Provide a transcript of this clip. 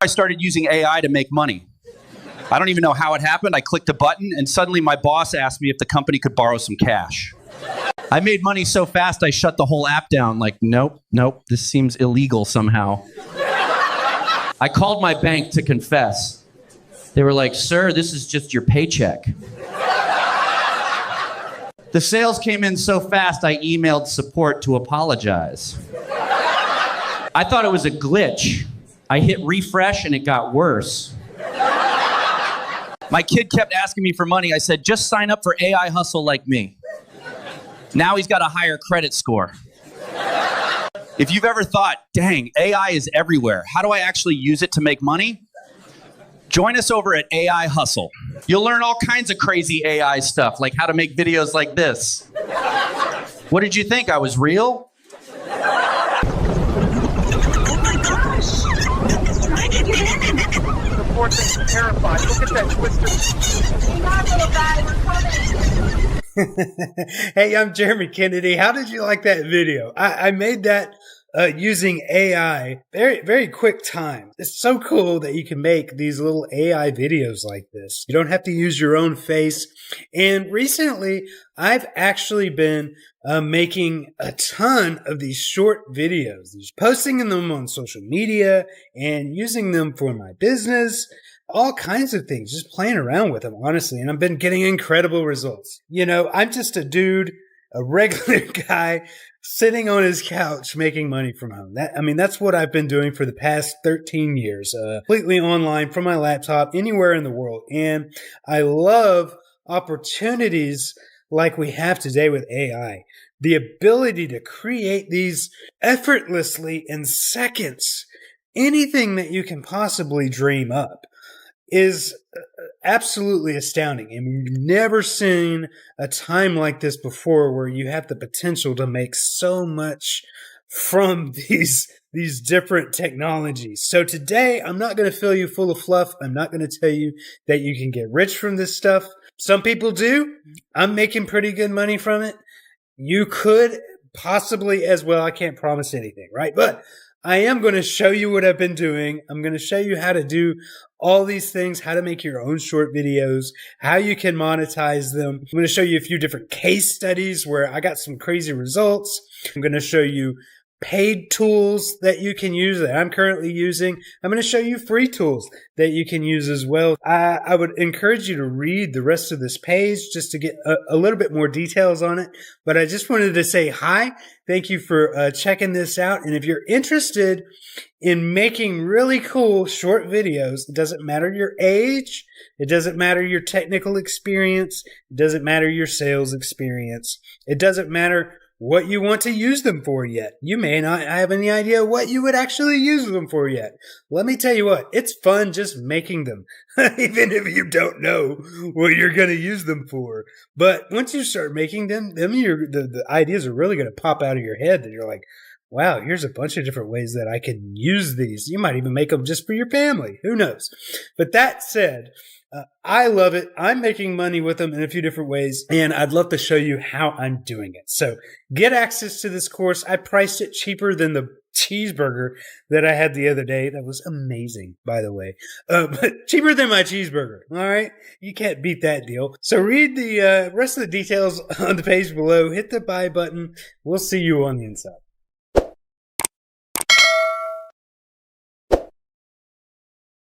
I started using AI to make money. I don't even know how it happened. I clicked a button and suddenly my boss asked me if the company could borrow some cash. I made money so fast I shut the whole app down. Like, nope, this seems illegal somehow. I called my bank to confess. They were like, sir, this is just your paycheck. The sales came in so fast I emailed support to apologize. I thought it was a glitch. I hit refresh and it got worse. My kid kept asking me for money. I said, just sign up for AI Hustle like me. Now he's got a higher credit score. If you've ever thought, dang, AI is everywhere, how do I actually use it to make money? Join us over at AI Hustle. You'll learn all kinds of crazy AI stuff, like how to make videos like this. What did you think? I was real? Terrified. Look at that twister. Hang on, little guy. We're coming. Hey, I'm Jeremy Kennedy. How did you like that video? I made that using AI. Very, very quick time. It's so cool that you can make these little AI videos like this. You don't have to use your own face. And recently, I've actually been making a ton of these short videos, posting them on social media and using them for my business, all kinds of things, just playing around with them, honestly. And I've been getting incredible results. You know, I'm just a dude, a regular guy sitting on his couch making money from home. That's what I've been doing for the past 13 years, completely online from my laptop, anywhere in the world. And I love opportunities like we have today with AI. The ability to create these effortlessly in seconds, anything that you can possibly dream up, is absolutely astounding. And we've never seen a time like this before where you have the potential to make so much from these different technologies. So today, I'm not going to fill you full of fluff. I'm not going to tell you that you can get rich from this stuff. Some people do. I'm making pretty good money from it. You could possibly as well. I can't promise anything, right? But I am going to show you what I've been doing. I'm going to show you how to do all these things, how to make your own short videos, how you can monetize them. I'm going to show you a few different case studies where I got some crazy results. I'm going to show you paid tools that you can use that I'm currently using. I'm going to show you free tools that you can use as well. I would encourage you to read the rest of this page just to get a little bit more details on it. But I just wanted to say hi. Thank you for checking this out. And if you're interested in making really cool short videos, it doesn't matter your age. It doesn't matter your technical experience. It doesn't matter your sales experience. It doesn't matter what you want to use them for yet. You may not have any idea what you would actually use them for yet. Let me tell you what, it's fun just making them, even if you don't know what you're going to use them for. But once you start making them, the ideas are really going to pop out of your head that you're like, wow, here's a bunch of different ways that I can use these. You might even make them just for your family. Who knows? But that said, I love it. I'm making money with them in a few different ways, and I'd love to show you how I'm doing it. So get access to this course. I priced it cheaper than the cheeseburger that I had the other day. That was amazing, by the way. But cheaper than my cheeseburger. All right. You can't beat that deal. So read the rest of the details on the page below. Hit the buy button. We'll see you on the inside.